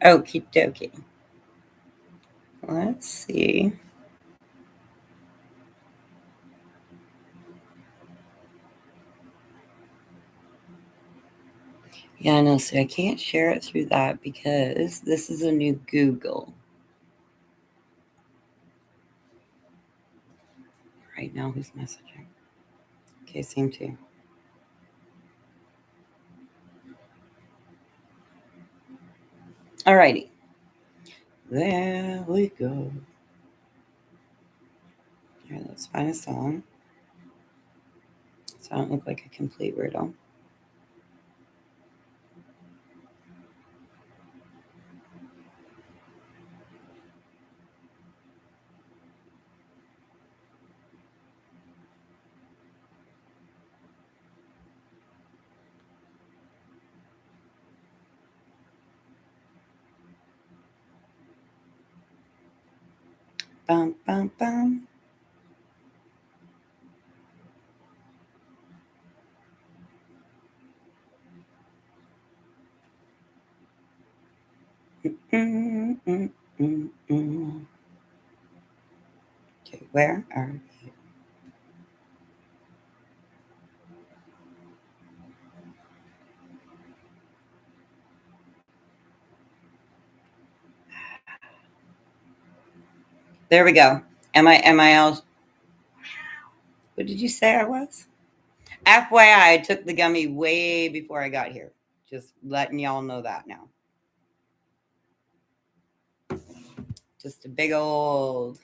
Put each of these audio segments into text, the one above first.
Okie dokie. Let's see. Yeah, no, so I can't share it through that because this is a new Google. Right now, who's messaging? Okay, same to you. Alrighty. There we go. Alright, let's find a song. So I don't look like a complete weirdo. Bum, bum, bum. Mm, mm, mm, mm. Okay, where are you? There we go. Am I all? What did you say I was? FYI, I took the gummy way before I got here. Just letting y'all know that now. Just a big old.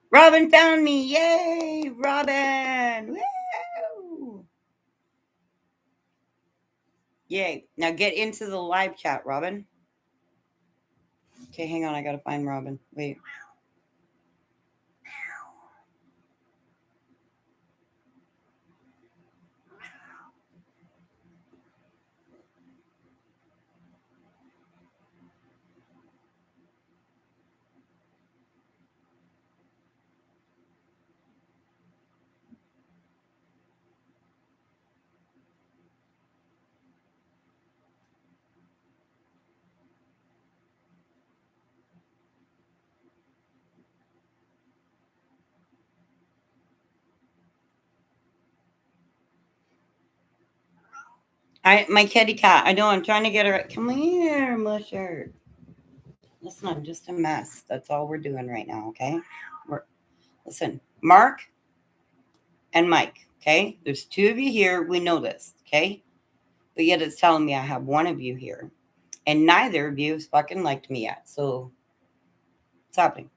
Robin found me. Yay, Robin. Woo! Yay. Now get into the live chat, Robin. Okay, hang on. I got to find Robin. Wait. My kitty cat. I know. I'm trying to get her. Come here, Musher. Listen, I'm just a mess. That's all we're doing right now. Okay. Listen, Mark and Mike. Okay. There's two of you here. We know this. Okay. But yet it's telling me I have one of you here, and neither of you has fucking liked me yet. So what's happening?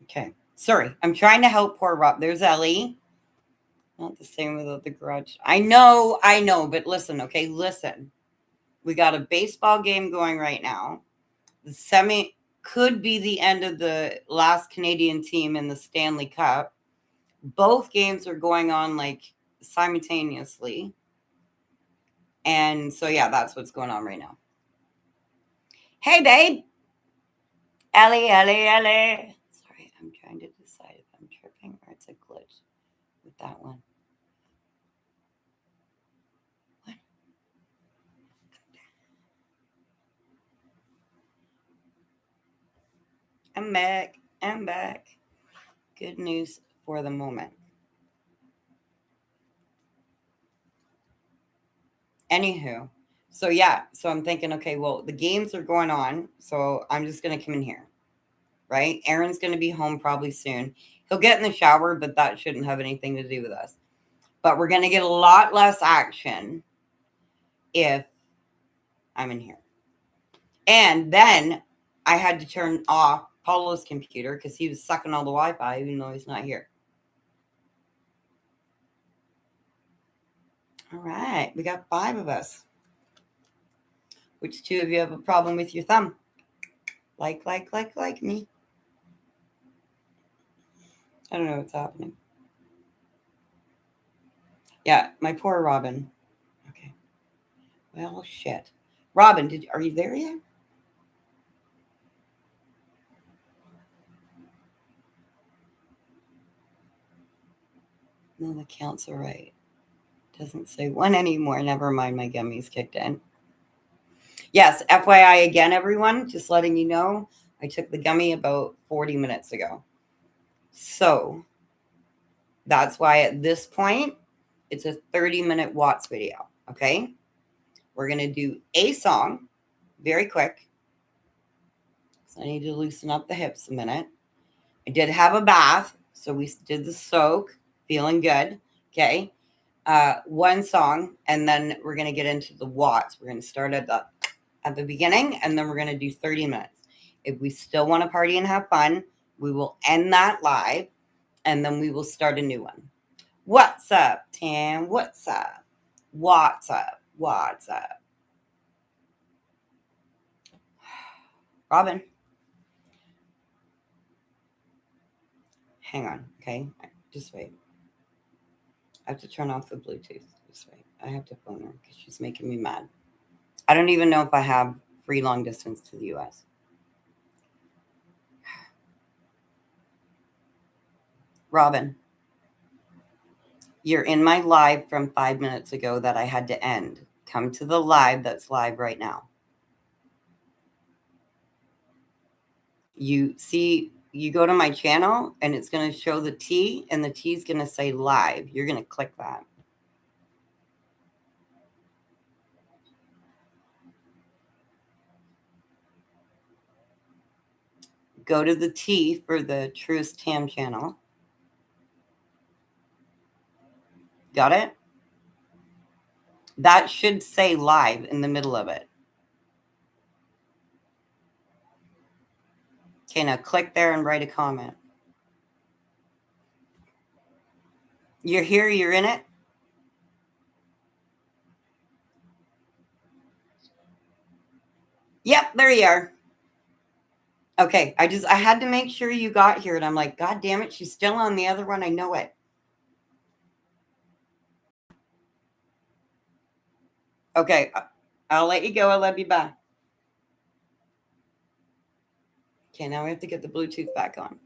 Okay. Sorry. I'm trying to help poor Rob. There's Ellie. Not the same without the garage. I know, but listen, okay, listen. We got a baseball game going right now. The semi could be the end of the last Canadian team in the Stanley Cup. Both games are going on like simultaneously. And so, yeah, that's what's going on right now. Hey, babe. Ellie. Sorry, I'm trying to decide if I'm tripping or it's a glitch with that one. What? I'm back. Good news for the moment. Anywho, so yeah, so I'm thinking, okay, well, the games are going on, so I'm just gonna come in here, right? Aaron's gonna be home probably soon. He'll get in the shower, but that shouldn't have anything to do with us. But we're gonna get a lot less action if I'm in here. And then I had to turn off Paulo's computer because he was sucking all the Wi-Fi, even though he's not here. All right, we got 5 of us. Which 2 of you have a problem with your thumb? Like me. I don't know what's happening. Yeah, my poor Robin. Okay. Well, shit. Robin, are you there yet? No, the counts are right. Doesn't say one anymore. Never mind, my gummies kicked in. Yes, FYI again, everyone, just letting you know, I took the gummy about 40 minutes ago. So that's why at this point, it's a 30-minute Watts video. Okay. We're going to do a song very quick. So I need to loosen up the hips a minute. I did have a bath. So we did the soak, feeling good. Okay. One song, and then we're going to get into the Watts. We're going to start at the beginning, and then we're going to do 30 minutes. If we still want to party and have fun, we will end that live, and then we will start a new one. What's up, Tam? What's up? What's up? What's up? Robin, hang on, okay? Just wait. I have to turn off the Bluetooth. Just wait. I have to phone her because she's making me mad. I don't even know if I have free long distance to the US. Robin, you're in my live from 5 minutes ago that I had to end. Come to the live that's live right now. You see, you go to my channel and it's going to show the T, and the T is going to say live. You're going to click that. Go to the T for the Truest Tam channel. Got it? That should say live in the middle of it. Okay, now click there and write a comment. You're here, you're in it. Yep, there you are. Okay, I had to make sure you got here, and I'm like, God damn it, she's still on the other one. I know it. Okay, I'll let you go. I love you. Bye. Okay, now we have to get the Bluetooth back on.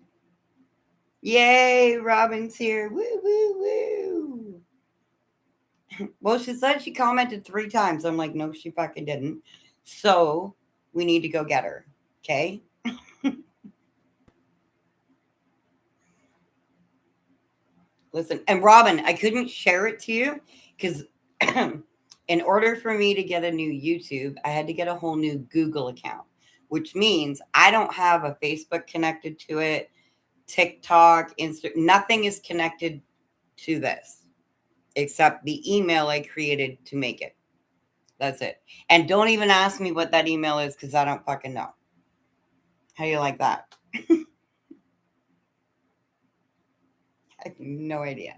Yay, Robin's here. Woo, woo, woo. Well, she said she commented 3 times. I'm like, no, she fucking didn't. So we need to go get her. Okay. Listen, and Robin, I couldn't share it to you because in order for me to get a new YouTube, I had to get a whole new Google account, which means I don't have a Facebook connected to it, TikTok, Insta, nothing is connected to this except the email I created to make it. That's it. And don't even ask me what that email is because I don't fucking know. How do you like that? I have no idea.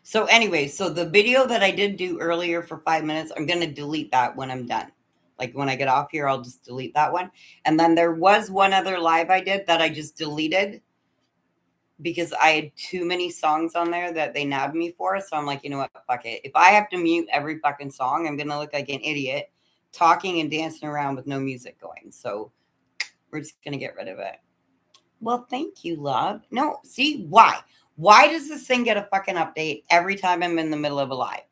So anyway, so the video that I did do earlier for 5 minutes, I'm going to delete that when I'm done. Like when I get off here, I'll just delete that one. And then there was one other live I did that I just deleted because I had too many songs on there that they nabbed me for. So I'm like, you know what? Fuck it. If I have to mute every fucking song, I'm going to look like an idiot talking and dancing around with no music going. So we're just going to get rid of it. Well, thank you, love. No, see, why? Why does this thing get a fucking update every time I'm in the middle of a live?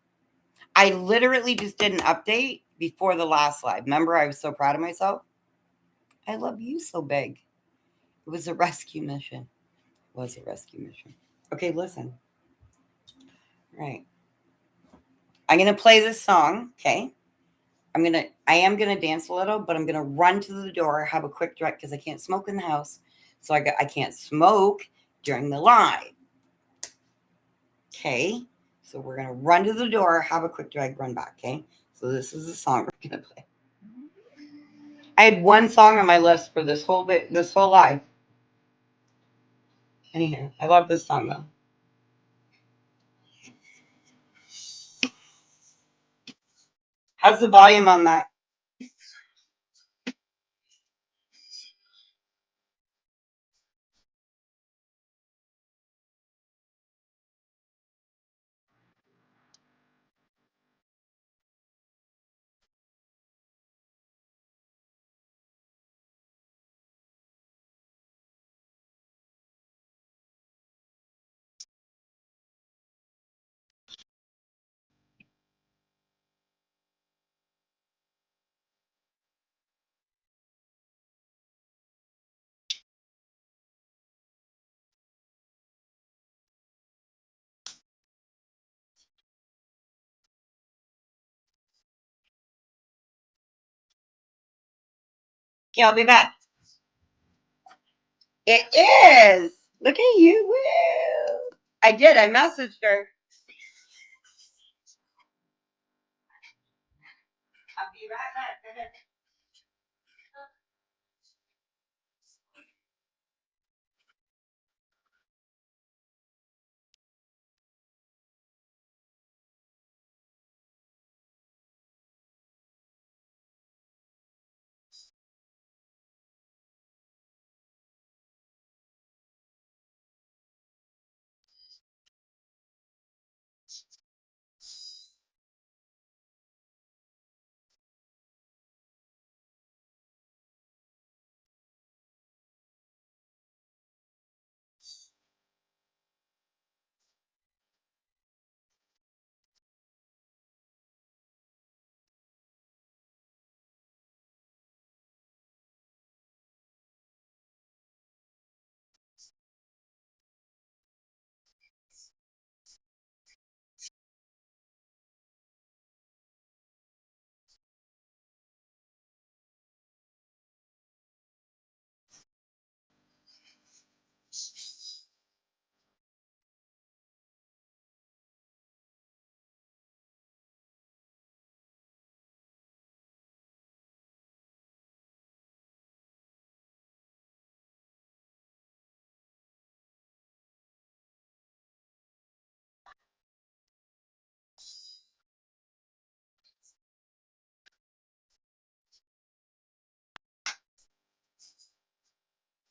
I literally just did an update before the last live. Remember, I was so proud of myself? I love you so big. It was a rescue mission. It was a rescue mission. Okay, listen. Right. I'm going to play this song, okay? I am gonna dance a little, but I'm gonna run to the door, have a quick drink because I can't smoke in the house. So I can't smoke during the live. Okay. So we're gonna run to the door, have a quick drag, run back. Okay. So this is the song we're gonna play. I had one song on my list for this whole live. Anyhow, I love this song though. How's the volume on that? Okay, I'll be back. It is. Look at you. Woo. I did. I messaged her. I'll be right back.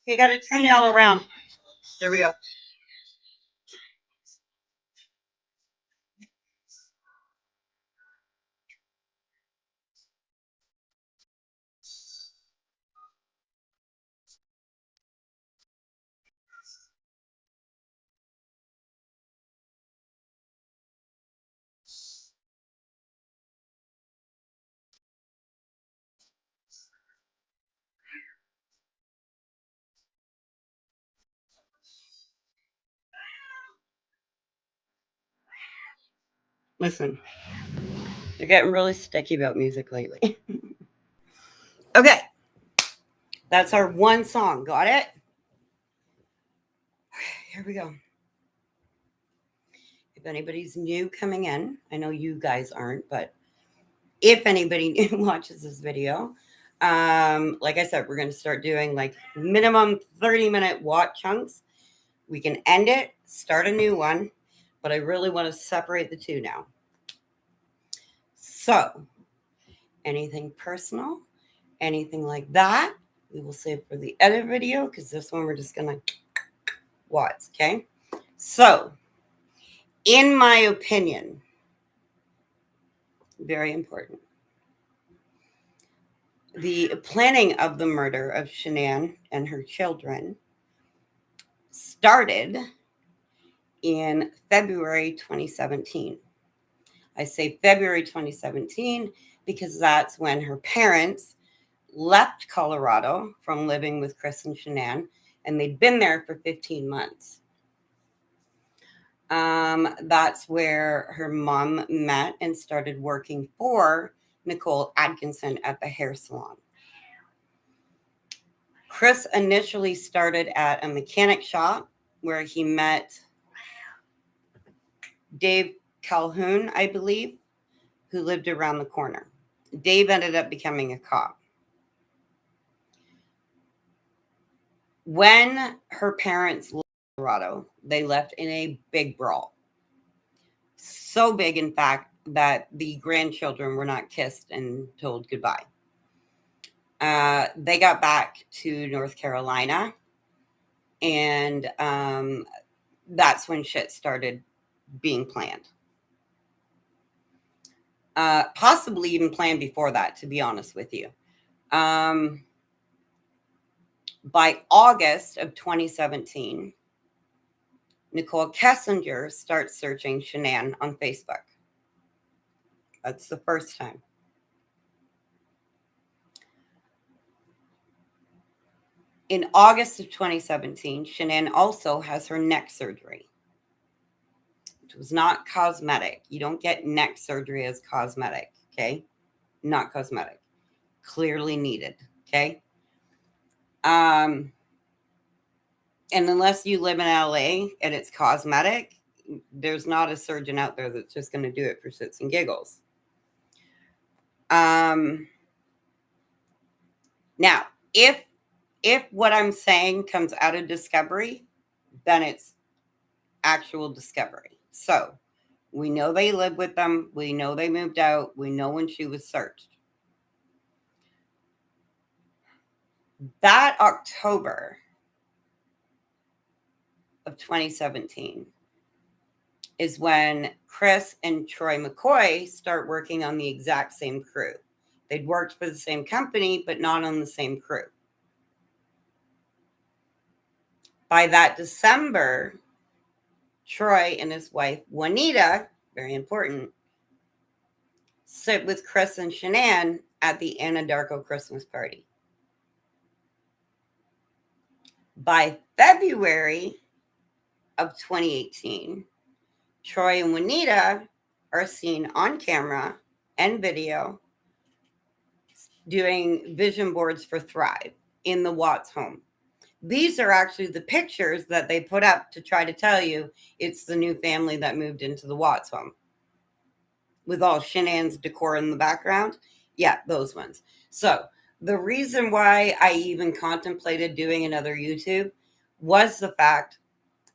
You got to turn it all around. There we go. Listen, they're getting really sticky about music lately. Okay, that's our one song. Got it? Here we go. If anybody's new coming in, I know you guys aren't, but if anybody new watches this video, like I said, we're going to start doing like minimum 30-minute watch chunks. We can end it, start a new one, but I really want to separate the two now. So, anything personal, anything like that, we will save for the edit video because this one we're just going to watch, okay? So, in my opinion, very important, the planning of the murder of Shanann and her children started in February 2017. I say February 2017 because that's when her parents left Colorado from living with Chris and Shanann, and they'd been there for 15 months. That's where her mom met and started working for Nicole Atkinson at the hair salon. Chris initially started at a mechanic shop where he met Dave Calhoun, I believe, who lived around the corner. Dave ended up becoming a cop. When her parents left Colorado, they left in a big brawl. So big, in fact, that the grandchildren were not kissed and told goodbye. They got back to North Carolina, and that's when shit started being planned. Possibly even planned before that, to be honest with you. By August of 2017, Nicole Kessinger starts searching Shanann on Facebook. That's the first time. In August of 2017, Shanann also has her neck surgery. It was not cosmetic. You don't get neck surgery as cosmetic, okay? Not cosmetic. Clearly needed, okay? And unless you live in LA and it's cosmetic, there's not a surgeon out there that's just going to do it for shits and giggles. Now, if what I'm saying comes out of discovery, then it's actual discovery. So we know they lived with them. We know they moved out. We know when she was searched. That October of 2017 is when Chris and Troy McCoy start working on the exact same crew. They'd worked for the same company, but not on the same crew. By that December, Troy and his wife, Juanita, very important, sit with Chris and Shanann at the Anadarko Christmas party. By February of 2018, Troy and Juanita are seen on camera and video doing vision boards for Thrive in the Watts home. These are actually the pictures that they put up to try to tell you it's the new family that moved into the Watts home. With all Shanann's decor in the background. Yeah, those ones. So the reason why I even contemplated doing another YouTube was the fact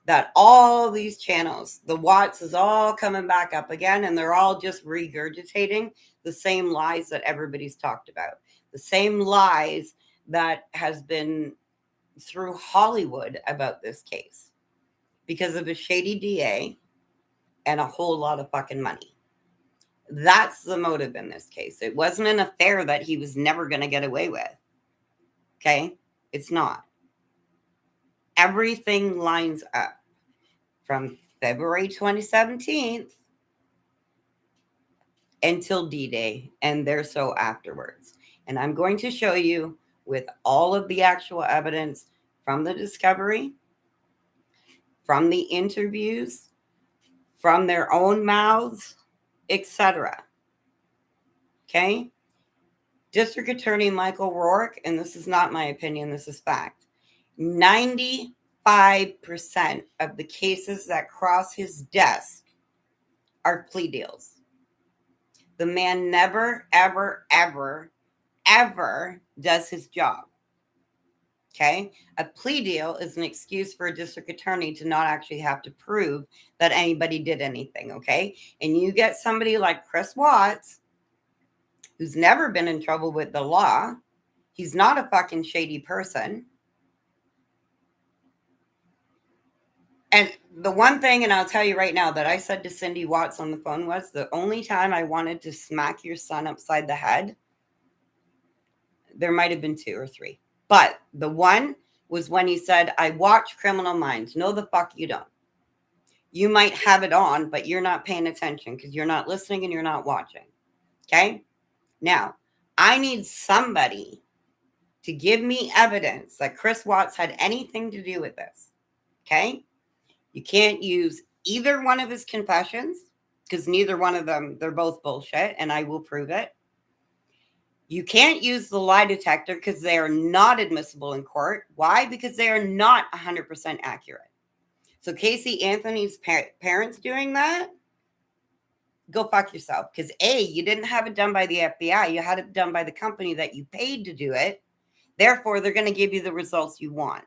that all these channels, the Watts is all coming back up again, and they're all just regurgitating the same lies that everybody's talked about. The same lies that has been through Hollywood about this case because of a shady DA and a whole lot of fucking money. That's the motive in this case. It wasn't an affair that he was never going to get away with. Okay? It's not. Everything lines up from February 2017 until D-Day, and they're so afterwards. And I'm going to show you with all of the actual evidence from the discovery, from the interviews, from their own mouths, etc. Okay? District Attorney Michael Rourke, and this is not my opinion, this is fact, 95% of the cases that cross his desk are plea deals. The man never, ever, ever, ever does his job. Okay? A plea deal is an excuse for a district attorney to not actually have to prove that anybody did anything. Okay? And you get somebody like Chris Watts, who's never been in trouble with the law. He's not a fucking shady person. And the one thing, and I'll tell you right now, that I said to Cindy Watts on the phone was the only time I wanted to smack your son upside the head, there might have been 2 or 3. But the one was when he said, I watch Criminal Minds. No, the fuck you don't. You might have it on, but you're not paying attention because you're not listening and you're not watching. Okay? Now, I need somebody to give me evidence that Chris Watts had anything to do with this. Okay? You can't use either one of his confessions because neither one of them, they're both bullshit, and I will prove it. You can't use the lie detector because they are not admissible in court. Why? Because they are not 100% accurate. So Casey Anthony's parents doing that, go fuck yourself. Because A, you didn't have it done by the FBI. You had it done by the company that you paid to do it. Therefore, they're going to give you the results you want.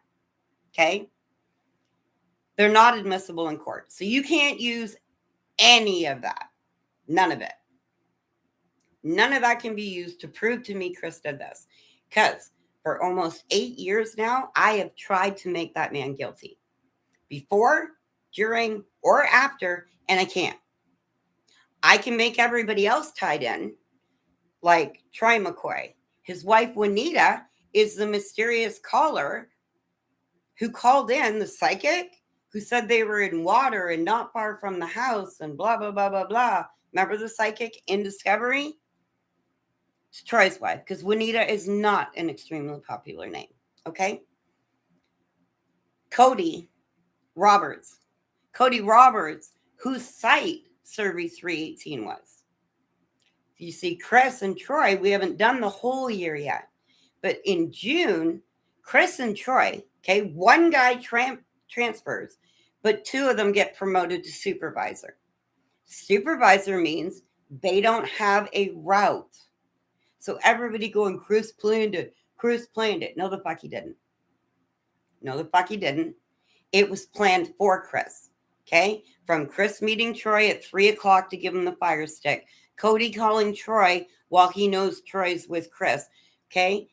Okay? They're not admissible in court. So you can't use any of that. None of it. None of that can be used to prove to me Chris did this. Because for almost 8 years now, I have tried to make that man guilty. Before, during, or after, and I can't. I can make everybody else tied in, like Troy McCoy. His wife, Juanita, is the mysterious caller who called in, the psychic, who said they were in water and not far from the house and blah, blah, blah, blah, blah. Remember the psychic in Discovery? It's Troy's wife, because Juanita is not an extremely popular name. Okay? Cody Roberts, whose site Survey 318 was. You see, Chris and Troy, we haven't done the whole year yet. But in June, Chris and Troy, okay, one guy transfers, but two of them get promoted to supervisor. Supervisor means they don't have a route. So everybody going, Chris planned it. Chris planned it. No, the fuck he didn't. No, the fuck he didn't. It was planned for Chris. Okay. From Chris meeting Troy at 3:00 to give him the fire stick. Cody calling Troy while he knows Troy's with Chris. Okay.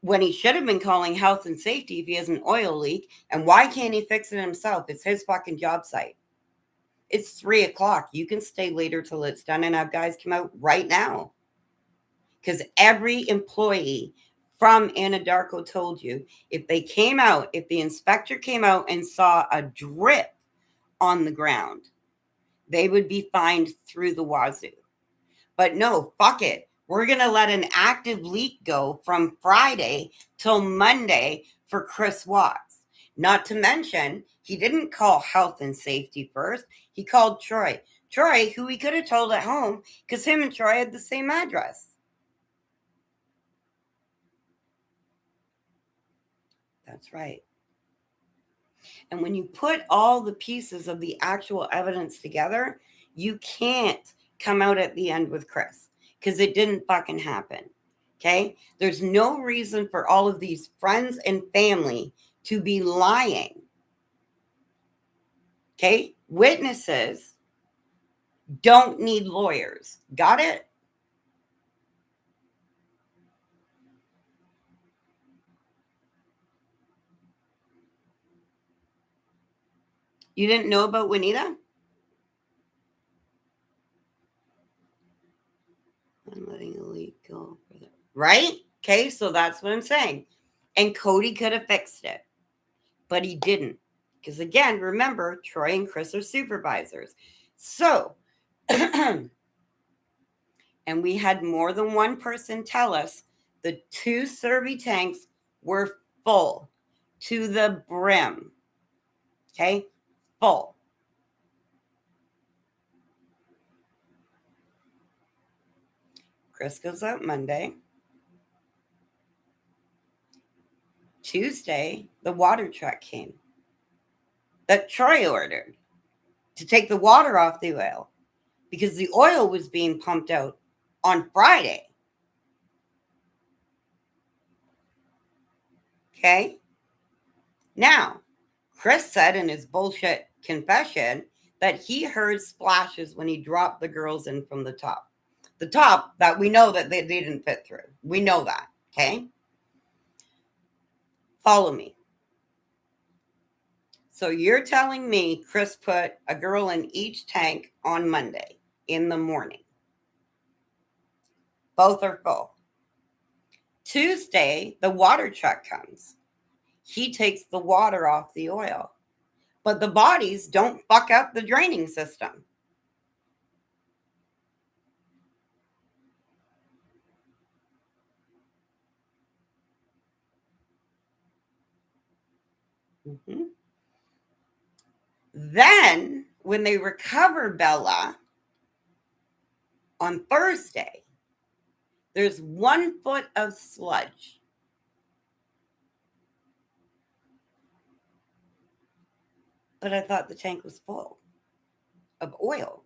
When he should have been calling health and safety if he has an oil leak. And why can't he fix it himself? It's his fucking job site. It's 3:00. You can stay later till it's done and have guys come out right now. Because every employee from Anadarko told you if they came out, if the inspector came out and saw a drip on the ground, they would be fined through the wazoo. But no, fuck it. We're going to let an active leak go from Friday till Monday for Chris Watts. Not to mention, he didn't call health and safety first. He called Troy. Troy, who he could have told at home, because him and Troy had the same address. That's right. And when you put all the pieces of the actual evidence together, you can't come out at the end with Chris because it didn't fucking happen. Okay? There's no reason for all of these friends and family to be lying. Okay? Witnesses don't need lawyers. Got it? You didn't know about Juanita? I'm letting a leak go. Right? Okay, so that's what I'm saying. And Cody could have fixed it, but he didn't. Because again, remember, Troy and Chris are supervisors. So, and we had more than one person tell us the 2 Serby tanks were full to the brim. Okay, full. Chris goes out Monday. Tuesday, the water truck came that Troy ordered to take the water off the oil because the oil was being pumped out on Friday. Okay. Now, Chris said in his bullshit confession that he heard splashes when he dropped the girls in from the top. The top that we know that they didn't fit through. We know that. Okay. Follow me. So you're telling me Chris put a girl in each tank on Monday in the morning. Both are full. Tuesday, the water truck comes. He takes the water off the oil. But the bodies don't fuck up the draining system. Mm-hmm. Then, when they recover Bella on Thursday, there's 1 foot of sludge. But I thought the tank was full of oil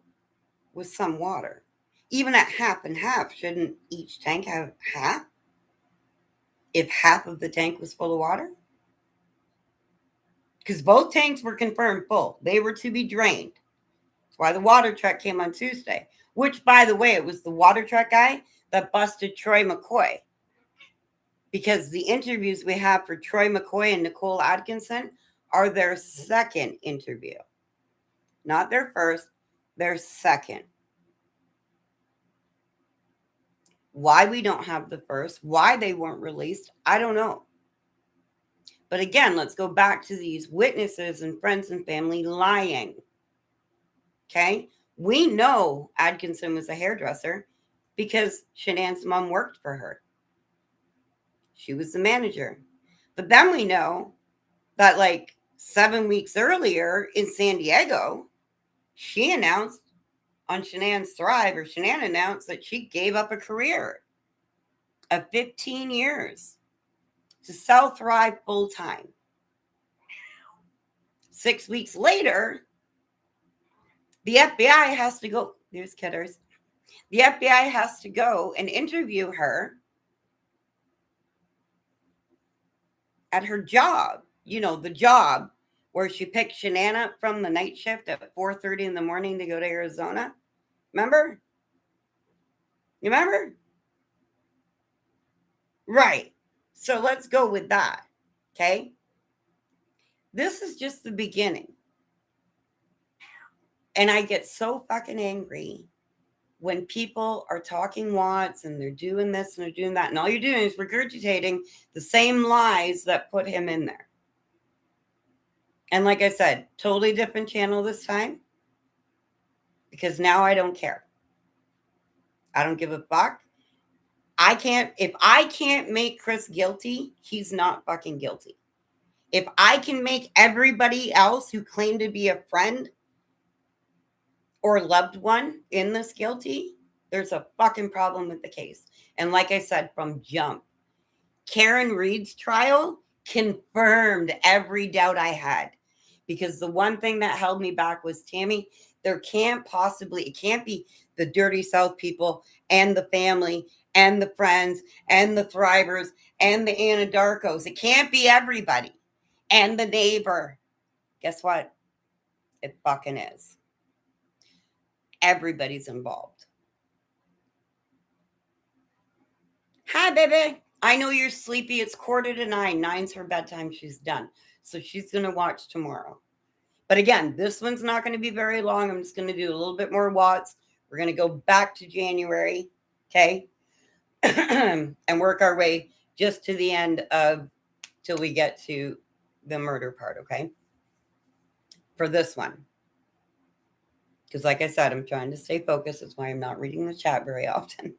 with some water. Even at half and half, shouldn't each tank have half? If half of the tank was full of water? Because both tanks were confirmed full. They were to be drained. That's why the water truck came on Tuesday. Which, by the way, it was the water truck guy that busted Troy McCoy. Because the interviews we have for Troy McCoy and Nicole Atkinson are their second interview. Not their first, their second. Why we don't have the first, why they weren't released, I don't know. But again, let's go back to these witnesses and friends and family lying. Okay? We know Atkinson was a hairdresser because Shanann's mom worked for her. She was the manager. But then we know that like 7 weeks earlier in San Diego, she announced on Shanann's Thrive, or Shanann announced that she gave up a career of 15 years. to sell Thrive full time. 6 weeks later, the FBI has to go. There's Kidders. The FBI has to go and interview her at her job. You know, the job where she picked Shanann up from the night shift at 4:30 in the morning to go to Arizona. Remember? You remember? Right. So let's go with that. Okay. This is just the beginning. And I get so fucking angry when people are talking Watts and they're doing this and they're doing that. And all you're doing is regurgitating the same lies that put him in there. And like I said, totally different channel this time. Because now I don't care. I don't give a fuck. If I can't make Chris guilty, he's not fucking guilty. If I can make everybody else who claimed to be a friend or loved one in this guilty, there's a fucking problem with the case. And like I said, from jump, Karen Reed's trial confirmed every doubt I had. Because the one thing that held me back was, Tammy, it can't be the dirty South people and the family and the friends and the Thrivers and the Anadarkos. It can't be everybody. And the neighbor. Guess what? It fucking is. Everybody's involved. Hi, baby. I know you're sleepy. It's 9:15. 9's her bedtime. She's done. So she's going to watch tomorrow. But again, this one's not going to be very long. I'm just going to do a little bit more Watts. We're going to go back to January. Okay. And work our way just to the end till we get to the murder part. Okay. For this one. Because like I said, I'm trying to stay focused. That's why I'm not reading the chat very often.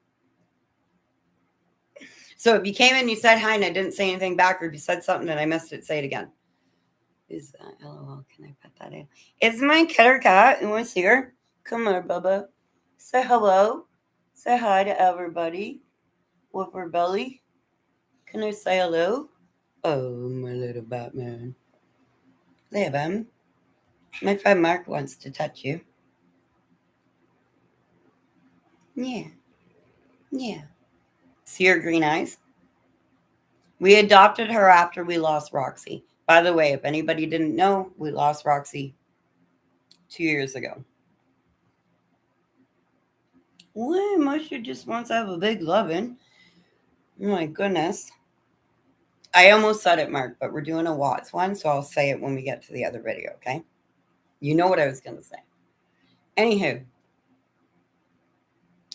So if you came in and you said hi and I didn't say anything back, or if you said something and I missed it, say it again. Is that LOL? Can I put that in? It's my killer cat. You want to see her? Come here, Bubba. Say hello. Say hi to everybody with her belly. Can I say hello? Oh, my little Batman. There, Bam. My friend Mark wants to touch you. Yeah. Yeah. See her green eyes? We adopted her after we lost Roxy. By the way, if anybody didn't know, we lost Roxy 2 years ago. Well, Musha just wants to have a big lovin'. Oh my goodness. I almost said it, Mark, but we're doing a Watts one, so I'll say it when we get to the other video, okay? You know what I was going to say. Anywho.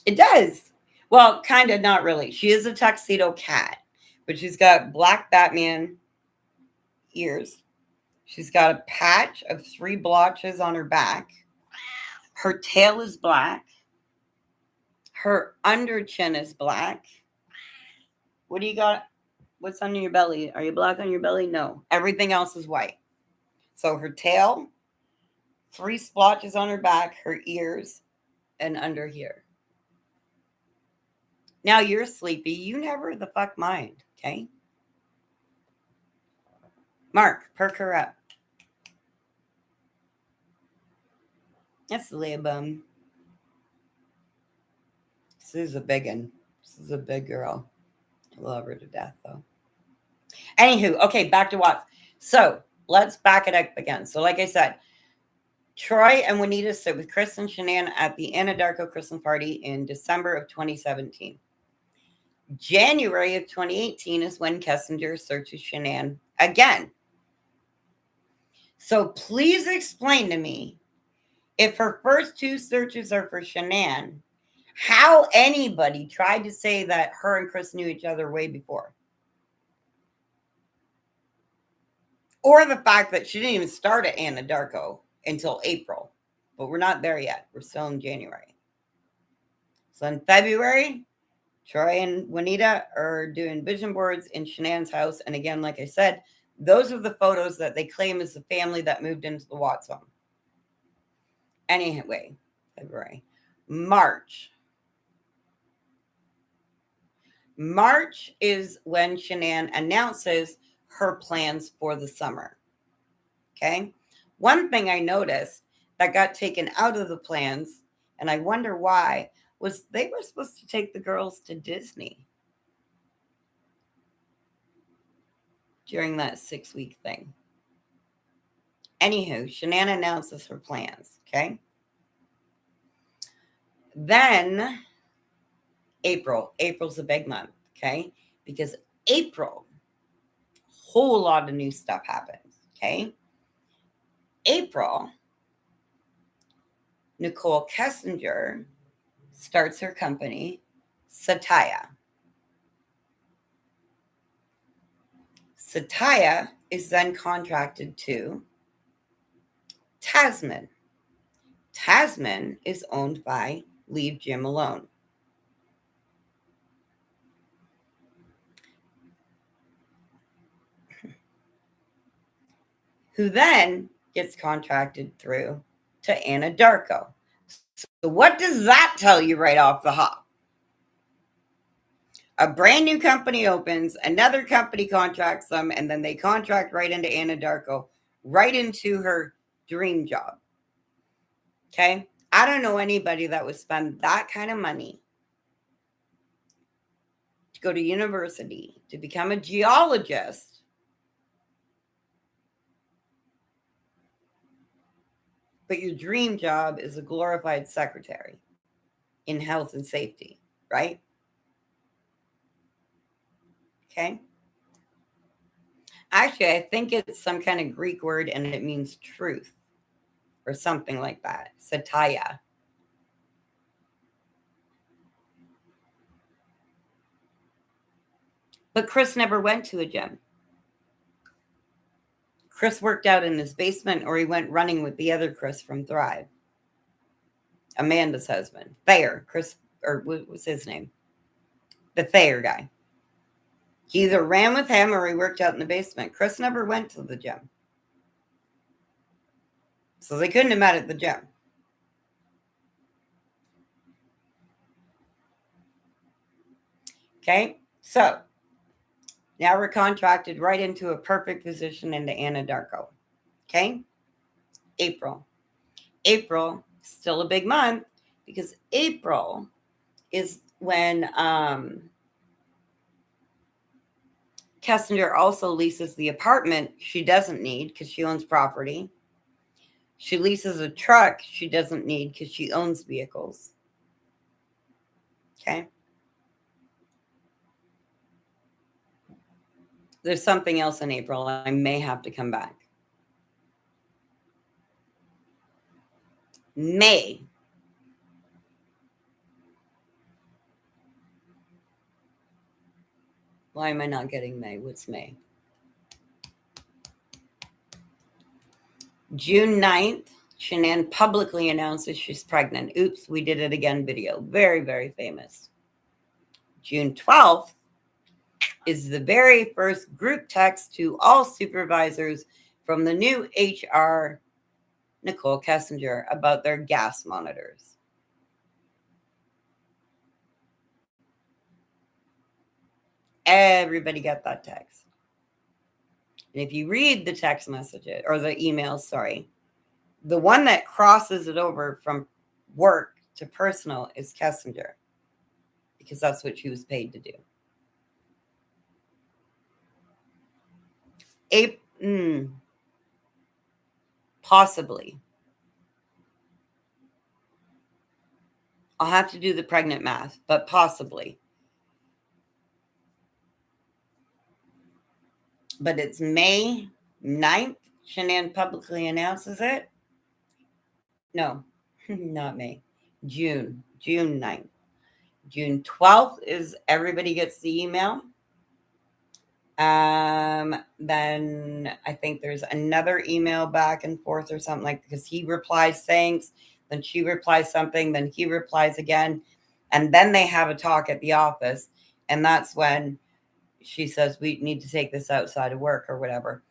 It does. Well, kind of, not really. She is a tuxedo cat, but she's got black Batman ears. She's got a patch of 3 blotches on her back. Her tail is black. Her under chin is black. What do you got? What's under your belly? Are you black on your belly? No. Everything else is white. So her tail, 3 splotches on her back, her ears, and under here. Now you're sleepy. You never the fuck mind, okay? Mark, perk her up. That's the lay bum. This is a big one. This is a big girl. I love her to death, though. Anywho, okay, back to Watts. So let's back it up again. So, like I said, Troy and Juanita sit with Chris and Shanann at the Anadarko Christmas party in December of 2017. January of 2018 is when Kessinger searches Shanann again. So please explain to me, if her first 2 searches are for Shanann, how anybody tried to say that her and Chris knew each other way before. Or the fact that she didn't even start at Anadarko until April. But we're not there yet. We're still in January. So in February, Troy and Juanita are doing vision boards in Shanann's house. And again, like I said, those are the photos that they claim is the family that moved into the Watts home. Anyway, February. March. March is when Shanann announces her plans for the summer. Okay. One thing I noticed that got taken out of the plans, and I wonder why, was they were supposed to take the girls to Disney during that 6-week thing. Anywho, Shanann announces her plans. Okay. Then April's a big month. Okay. Because April, whole lot of new stuff happens. Okay. April, Nicole Kessinger starts her company, Satya. Satya is then contracted to Tasman. Tasman is owned by Leave Jim Alone. Who then gets contracted through to Anadarko. So what does that tell you right off the hop? A brand new company opens, another company contracts them, and then they contract right into Anadarko, right into her dream job. Okay? I don't know anybody that would spend that kind of money to go to university, to become a geologist, but your dream job is a glorified secretary in health and safety, right? Okay. Actually, I think it's some kind of Greek word and it means truth or something like that. Satya. But Chris never went to a gym. Chris worked out in his basement or he went running with the other Chris from Thrive. Amanda's husband. Thayer. Chris, or what was his name? The Thayer guy. He either ran with him or he worked out in the basement. Chris never went to the gym. So they couldn't have met at the gym. Okay. So now we're contracted right into a perfect position into Anadarko. Okay. April. April, still a big month because April is when Kessinger also leases the apartment she doesn't need because she owns property. She leases a truck she doesn't need because she owns vehicles. Okay. There's something else in April. I may have to come back. May. Why am I not getting May? What's May? June 9th, Shanann publicly announces she's pregnant. Oops, we did it again video. Very, very famous. June 12th is the very first group text to all supervisors from the new HR, Nicole Kessinger, about their gas monitors. Everybody got that text. And if you read the text messages or the emails, sorry, the one that crosses it over from work to personal is Kessinger because that's what she was paid to do. Possibly. I'll have to do the pregnant math, but possibly. But it's May 9th. Shanann publicly announces it. No, not May. June 9th. June 12th is everybody gets the email. Then I think there's another email back and forth or something like because he replies thanks, then she replies something, then he replies again, and then they have a talk at the office, and that's when she says we need to take this outside of work or whatever.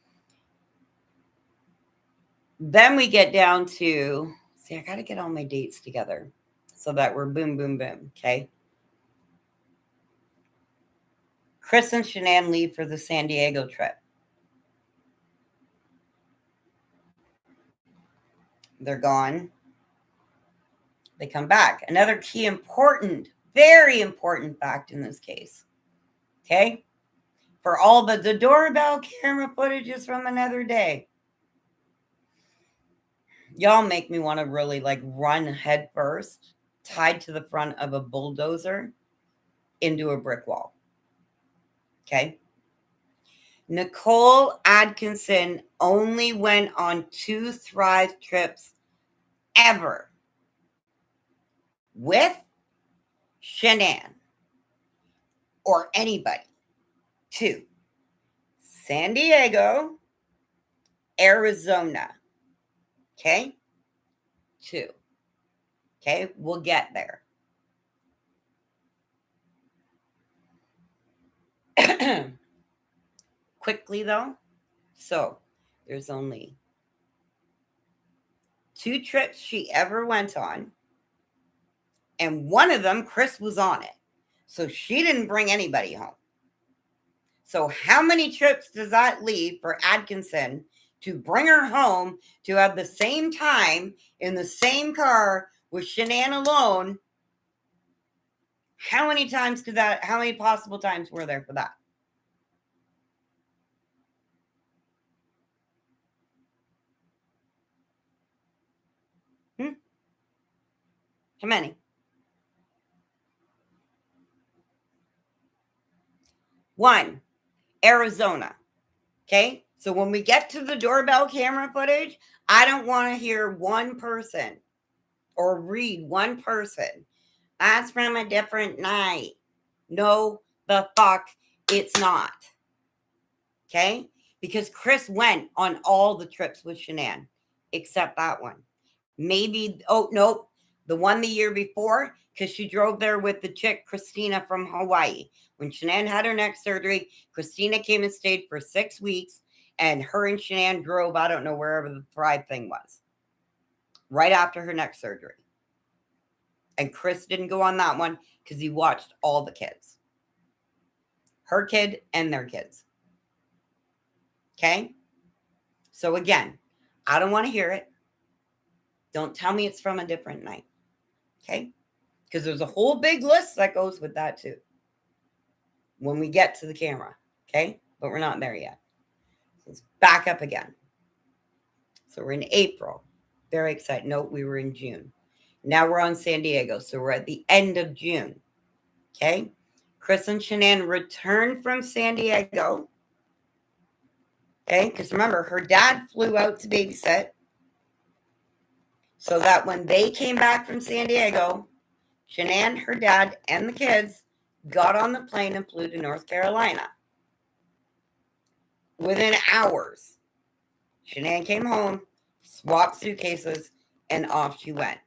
Then we get down to see, I got to get all my dates together so that we're boom, boom, boom. Okay. Chris and Shanann leave for the San Diego trip. They're gone. They come back. Another key important, very important fact in this case. Okay? For all but the doorbell camera footage is from another day. Y'all make me want to really like run head first, tied to the front of a bulldozer into a brick wall. Okay? Nicole Atkinson only went on 2 Thrive trips ever with Shanann or anybody to San Diego, Arizona. Okay? 2. Okay? We'll get there. Quickly though. So there's only 2 trips she ever went on. And one of them, Chris was on it. So she didn't bring anybody home. So how many trips does that leave for Atkinson to bring her home to have the same time in the same car with Shanann alone? How many times could that, how many possible times were there for that? How many? 1, Arizona. Okay. So when we get to the doorbell camera footage, I don't want to hear one person or read one person. That's from a different night. No, the fuck, it's not. Okay? Because Chris went on all the trips with Shanann, except that one. Maybe, oh, nope, the one the year before, because she drove there with the chick, Christina from Hawaii. When Shanann had her neck surgery, Christina came and stayed for 6 weeks, and her and Shanann drove, I don't know, wherever the Thrive thing was, right after her neck surgery. And Chris didn't go on that one because he watched all the kids. Her kid and their kids. Okay? So again, I don't want to hear it. Don't tell me it's from a different night. Okay? Because there's a whole big list that goes with that too. When we get to the camera. Okay? But we're not there yet. Let's back up again. So we're in April. Very excited. No, we were in June. Now we're on San Diego. So we're at the end of June. Okay? Chris and Shanann returned from San Diego. Okay? Because remember, her dad flew out to babysit. So that when they came back from San Diego, Shanann, her dad, and the kids got on the plane and flew to North Carolina. Within hours, Shanann came home, swapped suitcases, and off she went.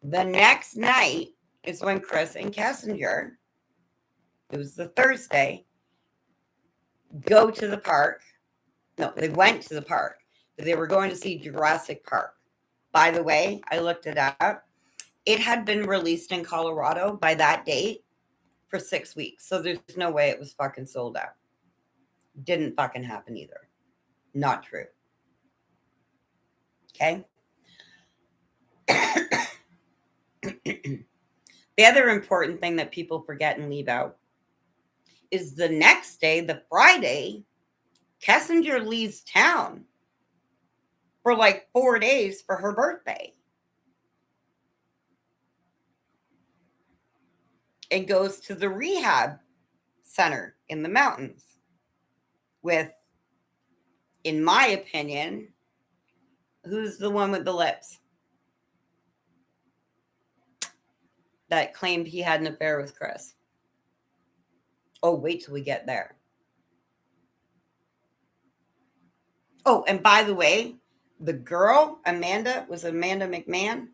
The next night is when Chris and Kessinger, it was the Thursday, go to the park. No, they went to the park. They were going to see Jurassic Park. By the way, I looked it up. It had been released in Colorado by that date for 6 weeks. So there's no way it was fucking sold out. Didn't fucking happen either. Not true. Okay? The other important thing that people forget and leave out is the next day, the Friday, Kessinger leaves town for like 4 days for her birthday. And goes to the rehab center in the mountains with, in my opinion, who's the one with the lips that claimed he had an affair with Chris? Oh, wait till we get there. Oh, and by the way, the girl, Amanda McMahon,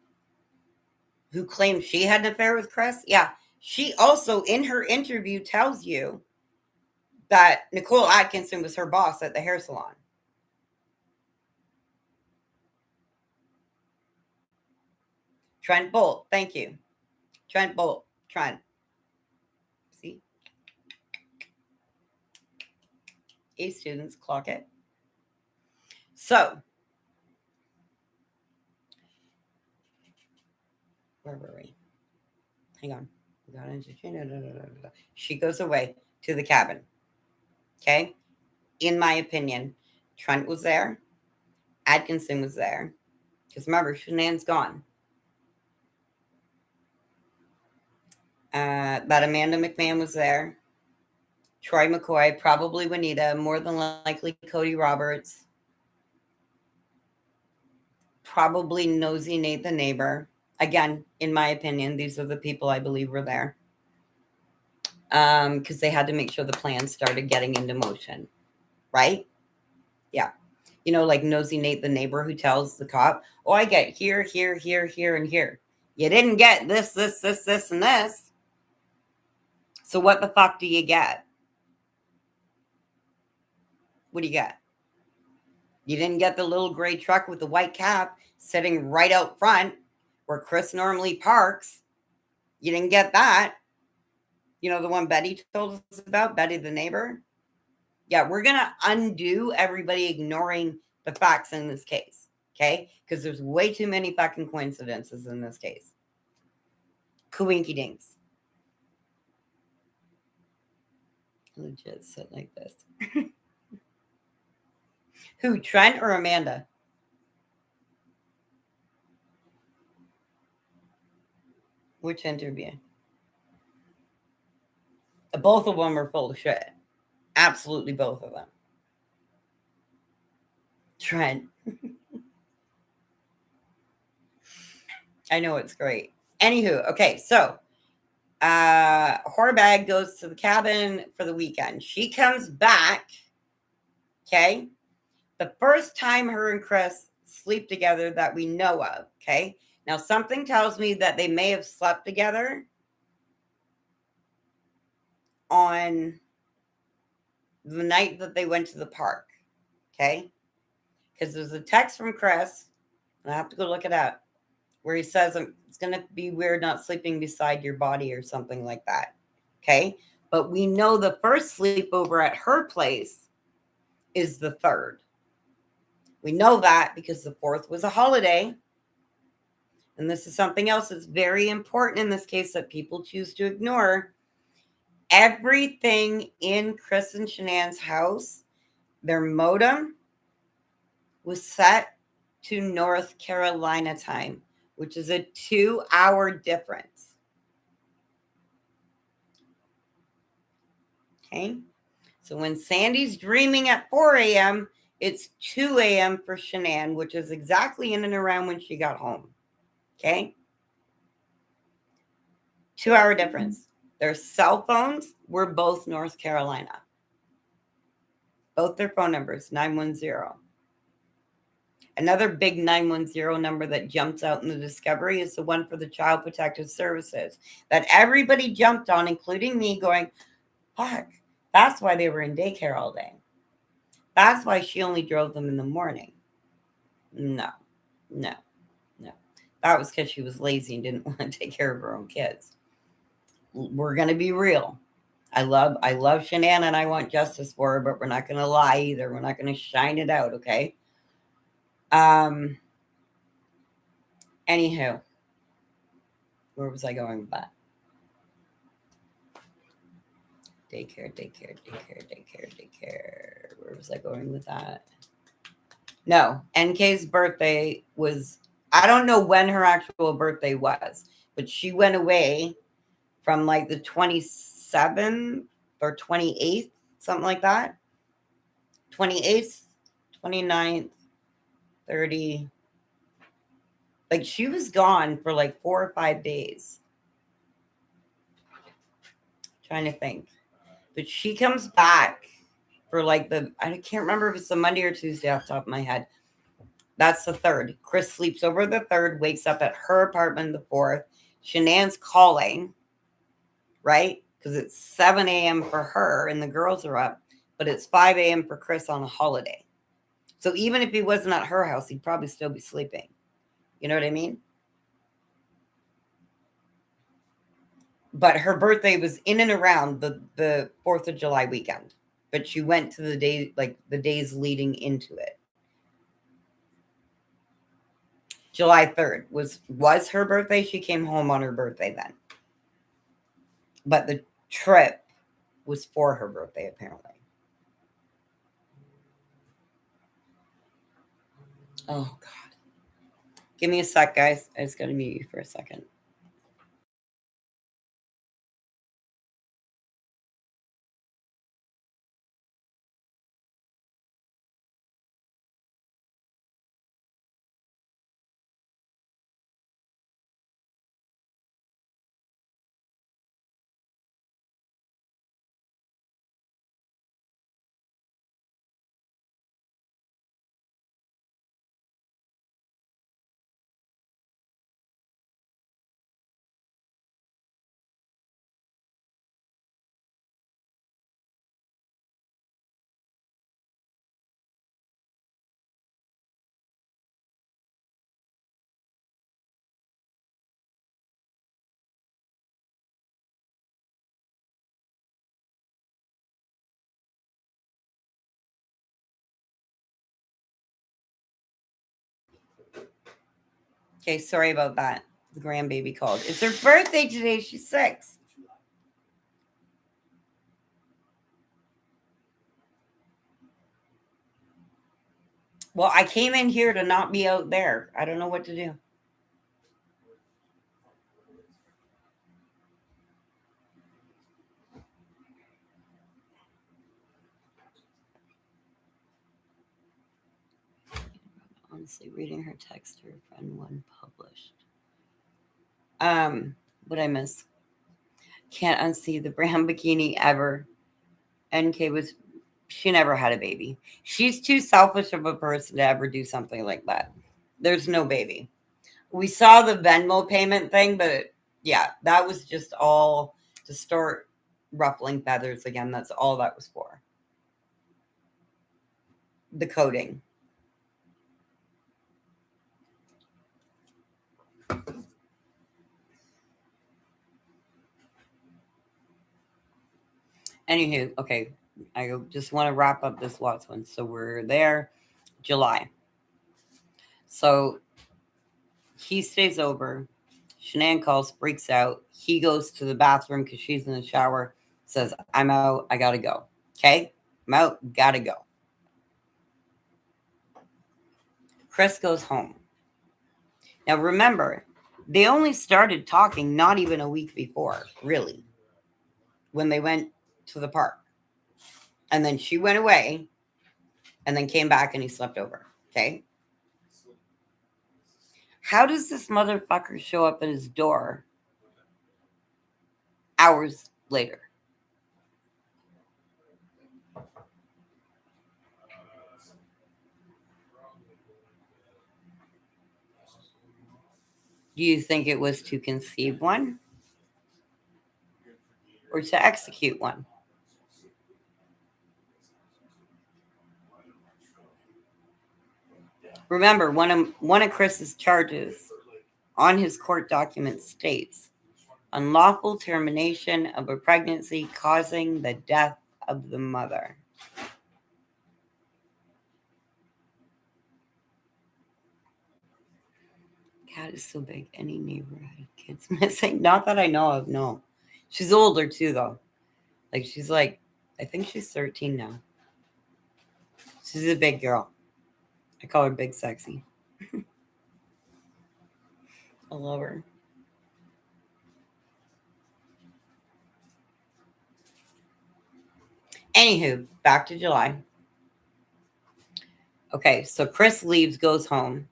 who claimed she had an affair with Chris? Yeah. She also, in her interview, tells you that Nicole Atkinson was her boss at the hair salon. Trent Bolt, thank you. Trent Bolt, Trent. See? A students, clock it. So, where were we? Hang on. She goes away to the cabin. Okay. In my opinion, Trent was there. Atkinson was there. Because remember, Shanann's gone. That Amanda McMahon was there. Troy McCoy, probably Juanita, more than likely Cody Roberts. Probably Nosy Nate the neighbor. Again, in my opinion, these are the people I believe were there. Because they had to make sure the plan started getting into motion. Right? Yeah. You know, like Nosy Nate the neighbor who tells the cop, oh, I get here, here, here, here, and here. You didn't get this, this, this, this, and this. So what the fuck do you get? What do you get? You didn't get the little gray truck with the white cap sitting right out front where Chris normally parks. You didn't get that. You know, the one Betty told us about, Betty the neighbor. Yeah, we're going to undo everybody ignoring the facts in this case. Okay? Because there's way too many fucking coincidences in this case. Coinky dinks. Legit sit like this. Who, Trent or Amanda? Which interview? Both of them are full of shit. Absolutely both of them. Trent. I know it's great. Anywho, okay, so Horbag goes to the cabin for the weekend. She comes back, okay? The first time her and Chris sleep together that we know of, okay? Now, something tells me that they may have slept together on the night that they went to the park, okay? Because there's a text from Chris, and I have to go look it up, where he says, it's going to be weird not sleeping beside your body or something like that, okay? But we know the first sleepover at her place is the 3rd. We know that because the 4th was a holiday. And this is something else that's very important in this case that people choose to ignore. Everything in Chris and Shanann's house, their modem was set to North Carolina time, which is a 2-hour difference. Okay. So when Sandy's dreaming at 4 a.m., it's 2 a.m. for Shanann, which is exactly in and around when she got home. Okay. 2-hour difference. Their cell phones were both North Carolina. Both their phone numbers, 910. Another big 910 number that jumps out in the discovery is the one for the Child Protective Services that everybody jumped on, including me, going, fuck, that's why they were in daycare all day. That's why she only drove them in the morning. No. That was because she was lazy and didn't want to take care of her own kids. We're going to be real. I love Shanann and I want justice for her, but we're not going to lie either. We're not going to shine it out, okay? Anywho, where was I going with that? Daycare. Where was I going with that? No, NK's birthday was, I don't know when her actual birthday was, but she went away from like the 27th or 28th, something like that. 28th, 29th, 30. Like she was gone for like 4 or 5 days. Trying to think. But she comes back for like I can't remember if it's the Monday or Tuesday off the top of my head. That's the 3rd. Chris sleeps over the 3rd, wakes up at her apartment the 4th. Shanann's calling, right? Because it's 7 a.m. for her and the girls are up, but it's 5 a.m. for Chris on a holiday. So even if he wasn't at her house, he'd probably still be sleeping. You know what I mean? But her birthday was in and around the 4th of July weekend. but she went to the day, like the days leading into it. July 3rd was her birthday. She came home on her birthday then. But the trip was for her birthday, apparently. Oh, God. Give me a sec, guys. I just got to mute you for a second. Okay, sorry about that. The grandbaby called. It's her birthday today. She's 6. Well, I came in here to not be out there. I don't know what to do. Honestly, reading her text to her friend when published. What I miss? Can't unsee the brown bikini ever. NK was, she never had a baby. She's too selfish of a person to ever do something like that. There's no baby. We saw the Venmo payment thing, but yeah, that was just all to start ruffling feathers again. That's all that was for. The coding. Anywho, okay, I just want to wrap up this last one. So we're there, July. So he stays over. Shanann calls, freaks out. He goes to the bathroom because she's in the shower, says, I'm out. I got to go. Okay? I'm out. Got to go. Chris goes home. Now, remember, they only started talking not even a week before, really, when they went to the park. And then she went away and then came back and he slept over. Okay? How does this motherfucker show up at his door hours later? Do you think it was to conceive one or to execute one? Remember, one of Chris's charges on his court document states unlawful termination of a pregnancy causing the death of the mother. Cat is so big. Any neighborhood kids missing? Not that I know of. No, she's older too, though. Like she's like, I think she's 13 now. She's a big girl. I call her Big Sexy. I love her. Anywho, back to July. Okay, so Chris leaves, goes home,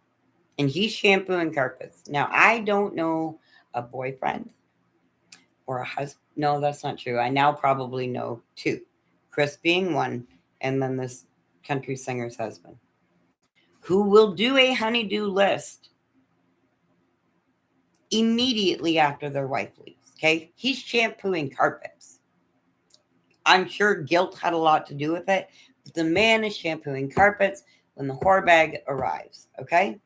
and he's shampooing carpets. Now, I don't know a boyfriend or a husband. No, that's not true. I now probably know 2. Chris being one, and then this country singer's husband, who will do a honeydew list immediately after their wife leaves. Okay, he's shampooing carpets. I'm sure guilt had a lot to do with it. But the man is shampooing carpets when the whore bag arrives. Okay,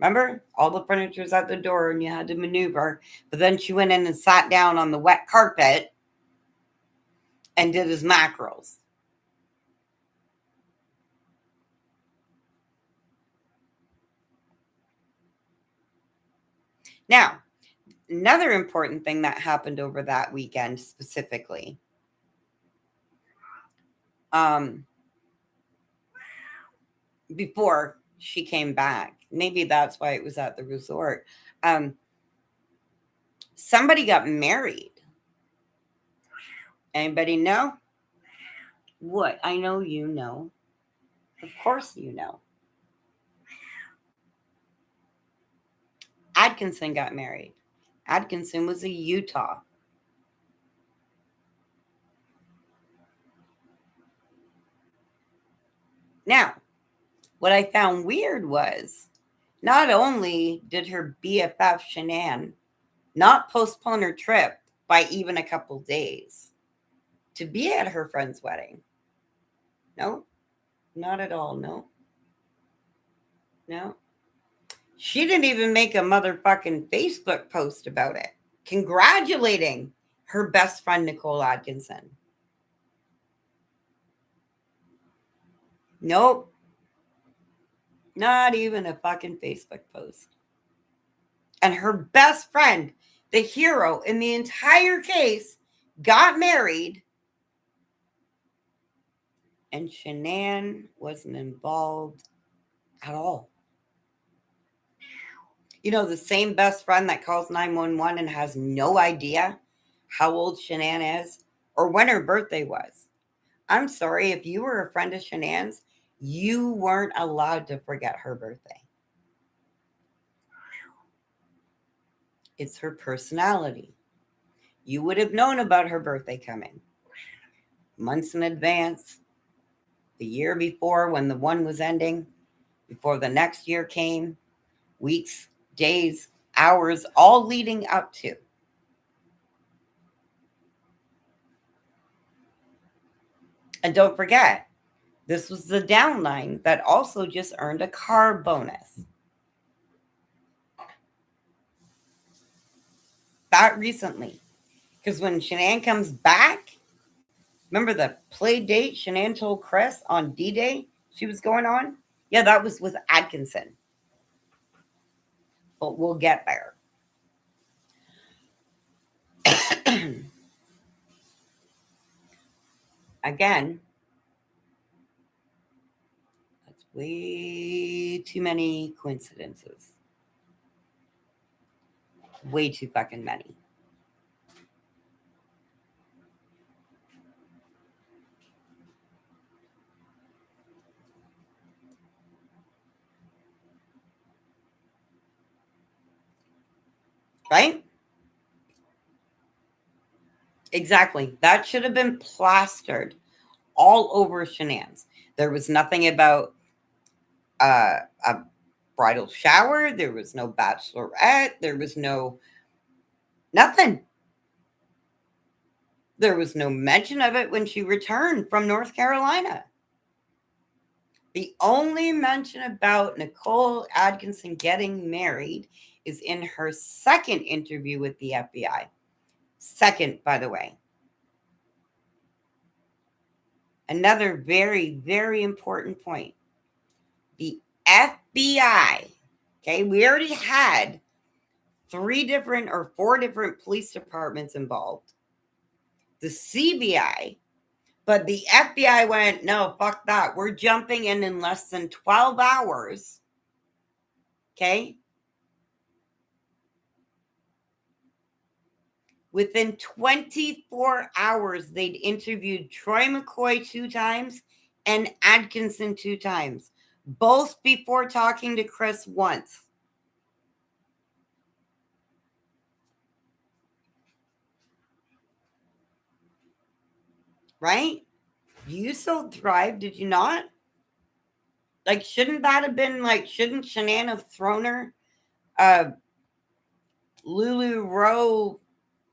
remember all the furniture's at the door and you had to maneuver. But then she went in and sat down on the wet carpet, and did his macros. Now, another important thing that happened over that weekend specifically, before she came back, maybe that's why it was at the resort. Somebody got married. Anybody know? What? I know you know. Of course you know. Atkinson got married. Atkinson was a Utah. Now, what I found weird was not only did her BFF Shanann not postpone her trip by even a couple days to be at her friend's wedding. No, not at all. No, no. She didn't even make a motherfucking Facebook post about it, congratulating her best friend, Nicole Atkinson. Nope. Not even a fucking Facebook post. And her best friend, the hero in the entire case, got married, and Shanann wasn't involved at all. You know, the same best friend that calls 911 and has no idea how old Shanann is or when her birthday was. I'm sorry, if you were a friend of Shanann's, you weren't allowed to forget her birthday. It's her personality. You would have known about her birthday coming months in advance, the year before when the one was ending, before the next year came, weeks, days, hours, all leading up to. And don't forget, this was the downline that also just earned a car bonus. That recently. Because when Shanann comes back, remember the play date Shanann told Chris on D-Day she was going on? Yeah, that was with Atkinson. But we'll get there. Again, that's way too many coincidences. Way too fucking many. Right? Exactly. That should have been plastered all over Shanann's. There was nothing about a bridal shower. There was no bachelorette. There was nothing. There was no mention of it when she returned from North Carolina. The only mention about Nicole Atkinson getting married is in her second interview with the FBI. Second, by the way. Another very, very important point. The FBI, okay, we already had 3 different or 4 different police departments involved. The CBI, but the FBI went, no, fuck that. We're jumping in less than 12 hours. Okay. Within 24 hours, they'd interviewed Troy McCoy 2 times and Atkinson 2 times, both before talking to Chris once. Right? You sold Thrive, did you not? Like, shouldn't that have been like, shouldn't Shanann have thrown her Lulu Row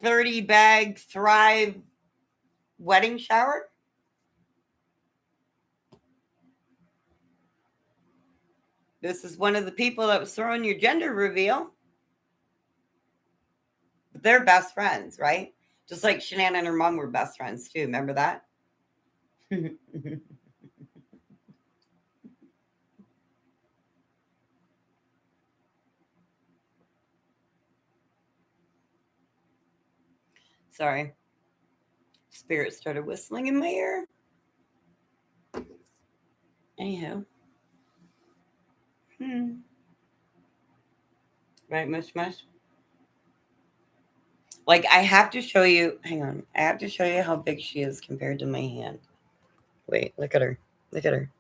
30 bag Thrive wedding shower? This is one of the people that was throwing your gender reveal. But they're best friends, right? Just like Shanann and her mom were best friends too. Remember that? Sorry. Spirit started whistling in my ear. Anyhow. Hmm. Right, mush mush. Like I have to show you. Hang on. I have to show you how big she is compared to my hand. Wait, look at her. Look at her.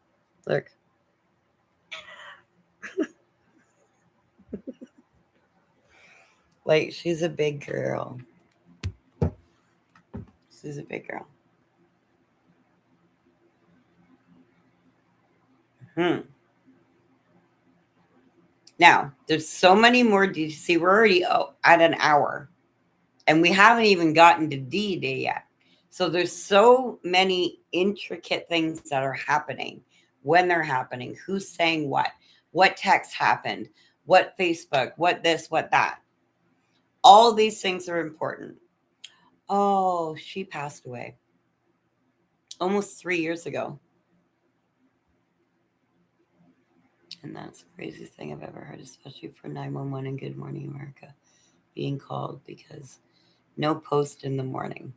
Look. Like she's a big girl. She's a big girl. Hmm. Now, there's so many more. Do you see? We're already at an hour, and we haven't even gotten to D Day yet. So there's so many intricate things that are happening, when they're happening, who's saying what text happened, what Facebook, what this, what that. All these things are important. Oh, she passed away almost 3 years ago. And that's the craziest thing I've ever heard, especially for 911 and Good Morning America being called because no post in the morning.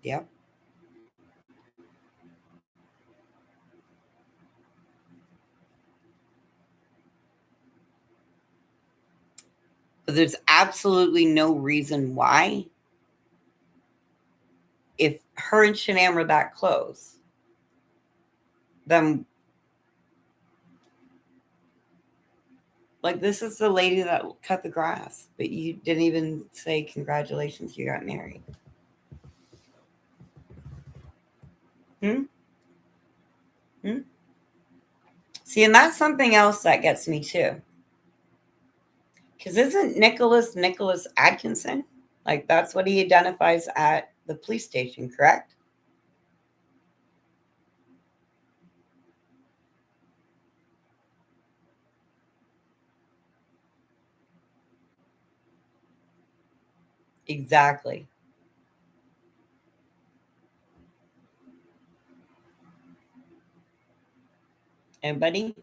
Yep. But there's absolutely no reason why, if her and Shanann were that close, then like this is the lady that cut the grass, but you didn't even say congratulations, you got married. Hmm? Hmm? See, and that's something else that gets me too. Because isn't Nicholas Atkinson? Like that's what he identifies at the police station, correct? Exactly. Anybody?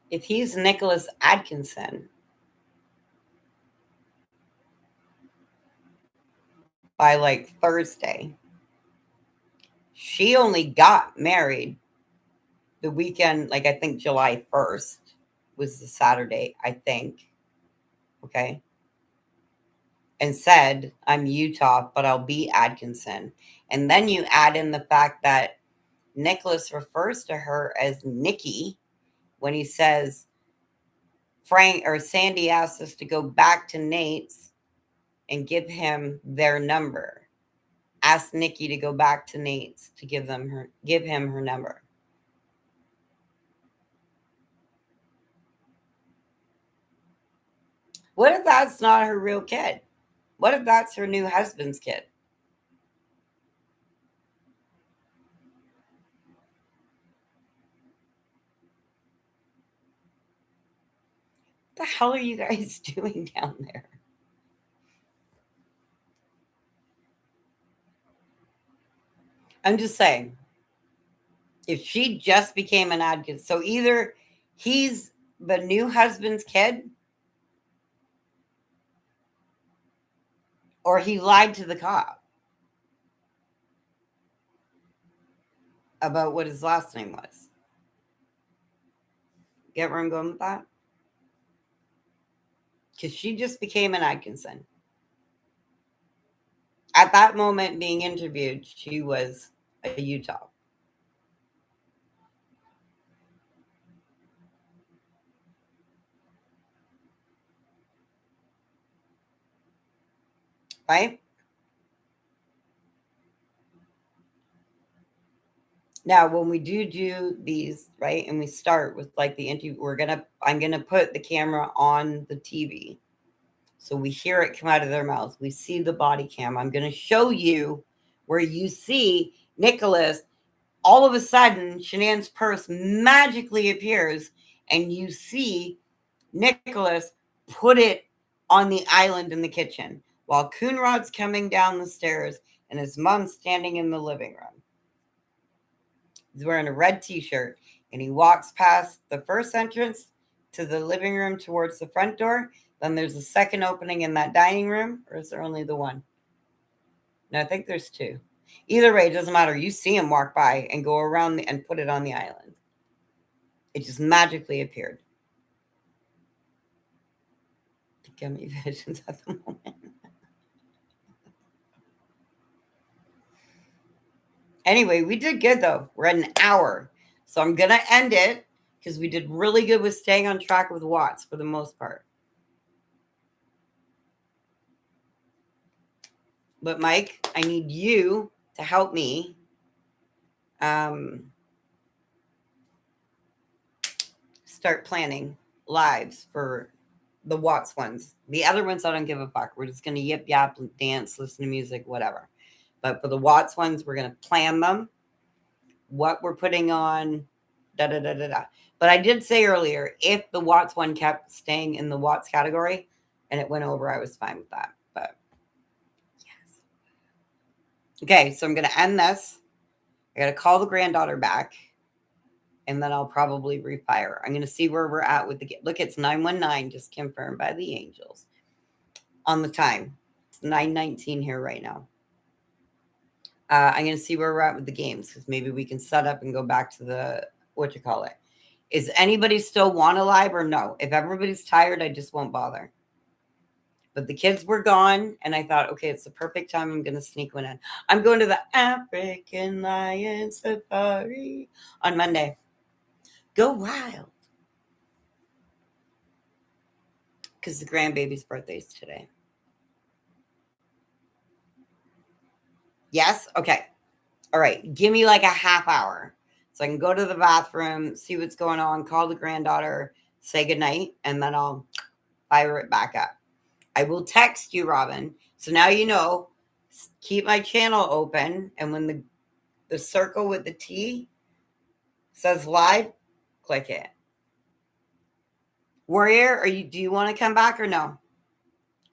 If he's Nicholas Atkinson, by like Thursday, she only got married the weekend, like I think July 1st was the Saturday, I think. Okay. And said, I'm Utah, but I'll be Atkinson. And then you add in the fact that Nicholas refers to her as Nikki when he says, Frank or Sandy asked us to go back to Nate's and give him their number. Ask Nikki to go back to Nate's to give him her number. What if that's not her real kid? What if that's her new husband's kid? What the hell are you guys doing down there? I'm just saying, if she just became an advocate, so either he's the new husband's kid or he lied to the cop about what his last name was. Get where I'm going with that? Because she just became an Atkinson. At that moment, being interviewed, she was a Utah, right? Now, when we do these, right, and we start with like the interview, I'm gonna put the camera on the TV, So we hear it come out of their mouths. We see the body cam. I'm going to show you where you see Nicholas. All of a sudden, Shanann's purse magically appears, and you see Nicholas put it on the island in the kitchen while Coonrod's coming down the stairs and his mom's standing in the living room. He's wearing a red t-shirt, and he walks past the first entrance to the living room towards the front door. Then there's a second opening in that dining room, or is there only the one? No, I think there's two. Either way, it doesn't matter. You see him walk by and go around and put it on the island. It just magically appeared. The gummy visions at the moment. Anyway, we did good though. We're at an hour. So I'm going to end it because we did really good with staying on track with watts for the most part. But Mike, I need you to help me start planning lives for the Watts ones. The other ones, I don't give a fuck. We're just going to yip yap, dance, listen to music, whatever. But for the Watts ones, we're going to plan them, what we're putting on, da da da da da. But I did say earlier, if the Watts one kept staying in the Watts category and it went over, I was fine with that. But yes. Okay, so I'm going to end this. I got to call the granddaughter back, and then I'll probably refire. I'm going to see where we're at with the, look, it's 919, just confirmed by the angels on the time. It's 9:19 here right now. I'm going to see where we're at with the games, because maybe we can set up and go back to the, what you call it. Is anybody still want a live or no? If everybody's tired, I just won't bother. But the kids were gone, and I thought, okay, it's the perfect time. I'm going to sneak one in. I'm going to the African Lion Safari on Monday. Go wild. Because the grandbaby's birthday is today. Yes? Okay. All right. Give me like a half hour so I can go to the bathroom, see what's going on, call the granddaughter, say goodnight, and then I'll fire it back up. I will text you, Robin. So now you know, keep my channel open. And when the circle with the T says live, click it. Warrior, do you want to come back or no?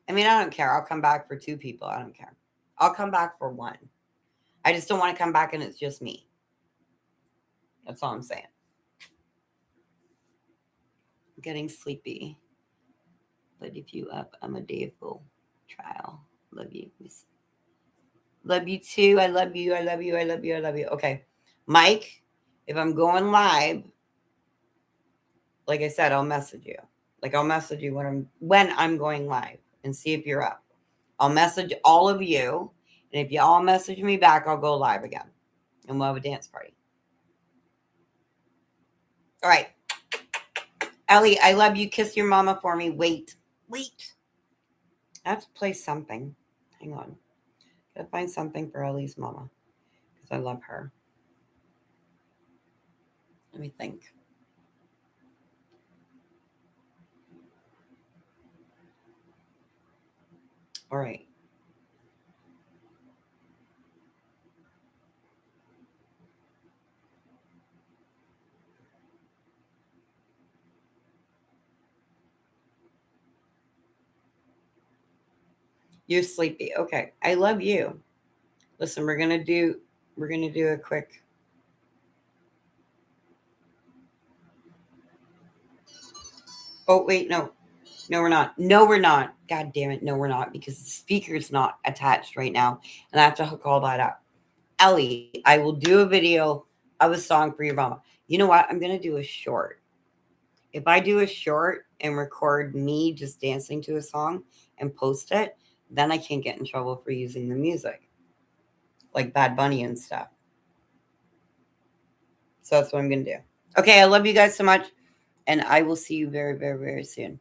I mean, I don't care. I'll come back for 2 people. I don't care. I'll come back for 1. I just don't want to come back and it's just me. That's all I'm saying. I'm getting sleepy. But if you up, I'm a Dayful trial. Love you. Love you too. I love you. I love you. I love you. I love you. Okay. Mike, if I'm going live, like I said, I'll message you. Like I'll message you when I'm going live and see if you're up. I'll message all of you. And if you all message me back, I'll go live again. And we'll have a dance party. All right. Ellie, I love you. Kiss your mama for me. Wait. I have to play something. Hang on. Gotta find something for Ellie's mama. Because I love her. Let me think. All right. You're sleepy. Okay. I love you. Listen, we're gonna do a quick. Oh, wait, no. No, we're not. No, we're not. God damn it. No, we're not, because the speaker's not attached right now. And I have to hook all that up. Ellie, I will do a video of a song for your mama. You know what? I'm gonna do a short. If I do a short and record me just dancing to a song and post it, then I can't get in trouble for using the music, like Bad Bunny and stuff. So that's what I'm going to do. Okay, I love you guys so much, and I will see you very, very, very soon.